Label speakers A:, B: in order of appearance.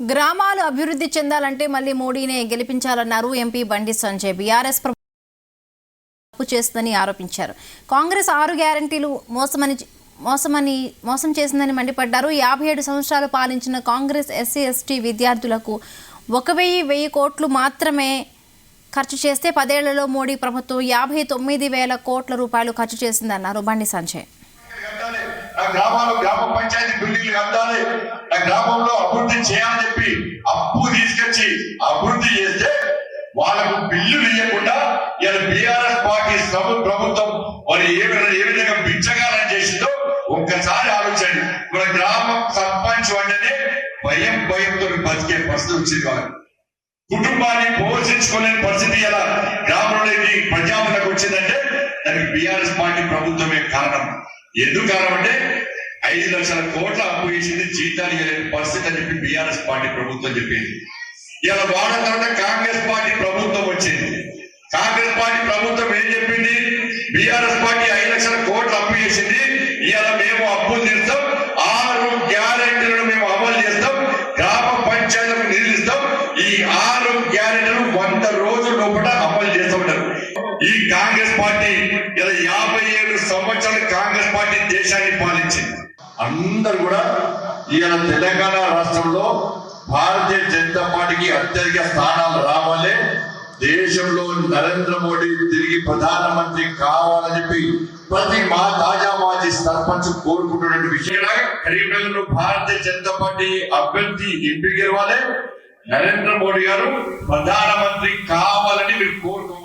A: గ్రామాలు అభివృద్ధి చెందాలంటే మళ్ళీ మోడీనే గెలిపించాలన్నారు ఎంపీ బండి సంజయ్. బీఆర్ఎస్ ప్రభుత్వం చేస్తుందని ఆరోపించారు. కాంగ్రెస్ 6 గ్యారెంటీలు మోసం చేసిందని మండిపడ్డారు. 57 సంవత్సరాలు పాలించిన కాంగ్రెస్ ఎస్సీ ఎస్టీ విద్యార్థులకు 1,000 కోట్లు మాత్రమే ఖర్చు చేస్తే 10 ఏళ్లలో మోడీ ప్రభుత్వం 59,000 కోట్ల రూపాయలు ఖర్చు చేసిందన్నారు బండి సంజయ్.
B: గ్రామాల్లో గ్రామ పంచాయతీ బిల్డింగ్లు కట్టాలి, ఆ గ్రామంలో అభివృద్ధి చేయాలని చెప్పి అప్పు తీసుకొచ్చి అభివృద్ధి చేస్తే వాళ్ళకు బిల్లులు ఇవ్వకుండా ఇలా బీఆర్ఎస్ పార్టీ ప్రభుత్వం మరి ఏ విధంగా బిచ్చగాలని చేసిందో ఒక్కసారి ఆలోచించండి. మన గ్రామ సర్పంచ్ అంటేనే భయంతో బతికే పరిస్థితి వచ్చింది. వాళ్ళకి కుటుంబాన్ని పోషించుకోలేని పరిస్థితి ఎలా గ్రామంలోకి ప్రజాపతికి వచ్చిందంటే దానికి బీఆర్ఎస్ పార్టీ ప్రభుత్వమే కారణం. ఎందుకు కారణం అంటే 5 లక్షల కోట్ల అప్పు చేసింది, జీతాలు ఇవ్వలేని పరిస్థితి అని చెప్పి బీఆర్ఎస్ పార్టీ ప్రభుత్వం చెప్పింది. ఇలా వాడ తర్వాత కాంగ్రెస్ పార్టీ ప్రభుత్వం వచ్చింది. కాంగ్రెస్ పార్టీ ప్రభుత్వం ఏం చెప్పింది? బీఆర్ఎస్ పార్టీ 5 లక్షల కోట్ల అప్పు చేసింది, ఇలా మేము అప్పులు తీస్తాం, 6 గ్యారెంటీలను మేము అమలు చేస్తాం, గ్రామ పంచాయతీలకు నిధులు ఇస్తాం, ఈ 6 గ్యారెంటీలు 100 రోజుల లోపల అమలు చేస్తామన్నారు. ఈ కాంగ్రెస్ పార్టీ ఇలా 57 సంవత్సరాలు కాంగ్రెస్ పార్టీ దేశాన్ని పాలించింది. అందరు కూడా ఇవాళ తెలంగాణ రాష్ట్రంలో భారతీయ జనతా పార్టీకి అత్యధిక స్థానాలు రావాలి, దేశంలో నరేంద్ర మోడీ తిరిగి ప్రధానమంత్రి కావాలని చెప్పి ప్రతి తాజా మాజీ సర్పంచ్ కోరుకుంటున్న విషయం. కరీంనగర్ లో భారతీయ జనతా పార్టీ అభ్యర్థి ఎంపీ గెలవాలి, నరేంద్ర మోడీ గారు ప్రధానమంత్రి కావాలని మీరు కోరుకోవాలి.